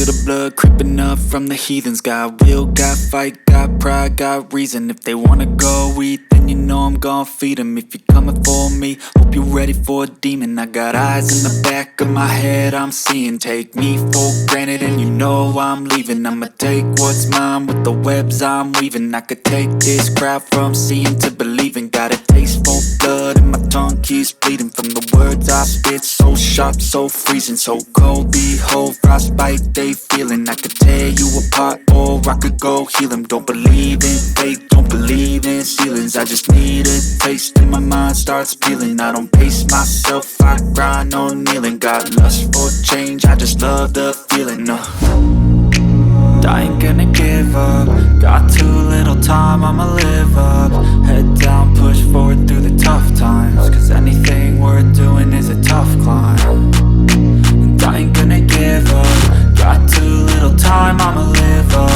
feel the blood creeping up from the heathens. Got will, got fight, got pride, got reason. If they wanna go eat, then you know I'm gon' feed them. If you're coming for me, hope you're ready for a demon. I got eyes in the back of my head, I'm seeing. Take me for granted and you know I'm leaving. I'ma take what's mine with the webs I'm weaving. I could take this crowd from seeing to believing. Got a taste for blood and my tongue keeps bleeding from the words I spit. So sharp, so freezing, so cold. Behold, frostbite they feeling. I could tear you apart or I could go heal them. Don't believe in fate, don't believe in ceilings. I just need a taste and my mind starts peeling. I don't pace myself, I grind on kneeling. Got lust for change, I just love the feeling. I ain't gonna give up. Got too little time, I'ma live up. Head down, push forward through the tough times. Cause anything worth doing is a tough climb. And I ain't gonna give up. Got too little time, I'ma live up.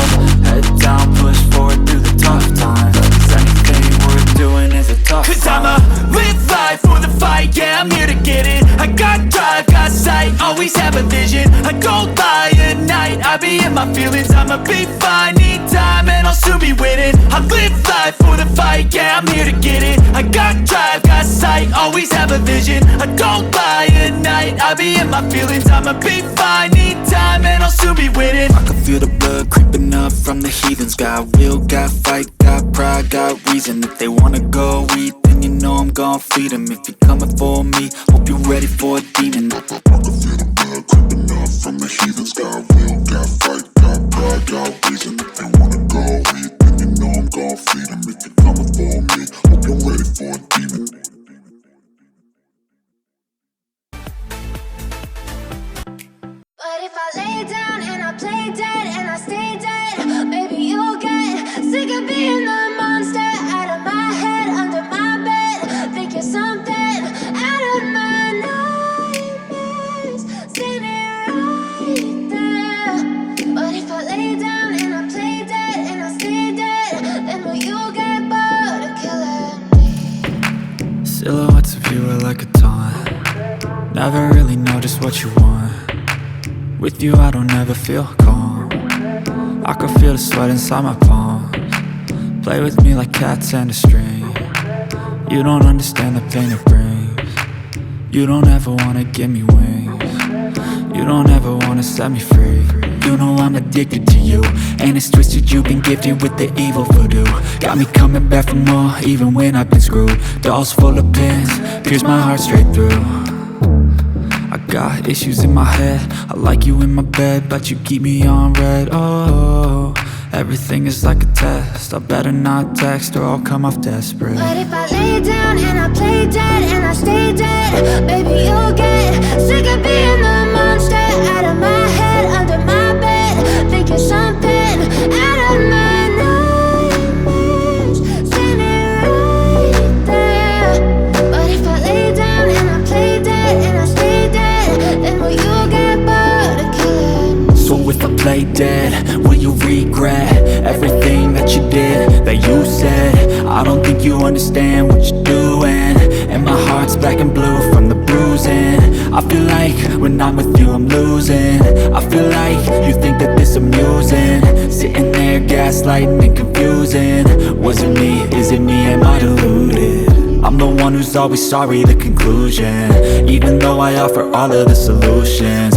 Head down, push forward through the tough times. Cause anything worth doing is a tough climb. Cause I'ma live life for the fight, yeah, I'm here to get it. I got drive, got sight, always have a vision. I don't lie at night, I be in my feelings. I'ma be fine, need time and I'll soon be winning. I live life for the fight, yeah, I'm here to get it. I got drive, got sight, always have a vision. I don't lie at night, I be in my feelings. I'ma be fine, need time and I'll soon be winning. I can feel the blood creeping up from the heathens. Got will, got fight, got pride, got reason. If they wanna go eat, then you know I'm gon' feed them. If you're coming for me, hope you're ready for a demon. I can feel the blood creeping up from the heathens. Got will, got fight, got pride, got reason. If they wanna go eat, then you know I'm gon' feed them. If you're coming for me, hope you're ready for a demon. But if I lay down and I play dead and I stay dead, maybe you'll get sick of being the monster out of my head, under my bed. Think you're something out of my nightmares, standing right there. But if I lay down and I play dead and I stay dead, then will you get bored of killing me? Silhouettes of you are like a taunt. Never really know just what you want. With you I don't ever feel calm. I can feel the sweat inside my palms. Play with me like cats and a string. You don't understand the pain it brings. You don't ever wanna give me wings. You don't ever wanna set me free. You know I'm addicted to you, and it's twisted, you've been gifted with the evil voodoo. Got me coming back for more, even when I've been screwed. Dolls full of pins, pierce my heart straight through. I got issues in my head, I like you in my bed, but you keep me on red. Oh, everything is like a test, I better not text or I'll come off desperate. But if I lay down and I play dead and I stay dead, baby you'll get sick of being the monster out of my head, under my bed. Think you're something out of my nightmares, standing right there. But if I lay down and I play dead and I stay dead, then will you get bored of killing me? So if I play dead, will you regret everything that you did, that you said? I don't think you understand what you're doing, and my heart's black and blue from the bruising. I feel like when I'm with you I'm losing. I feel like you think that this amusing, sitting there gaslighting and confusing. Was it me? Is it me? Am I deluded? I'm the one who's always sorry, the conclusion. Even though I offer all of the solutions,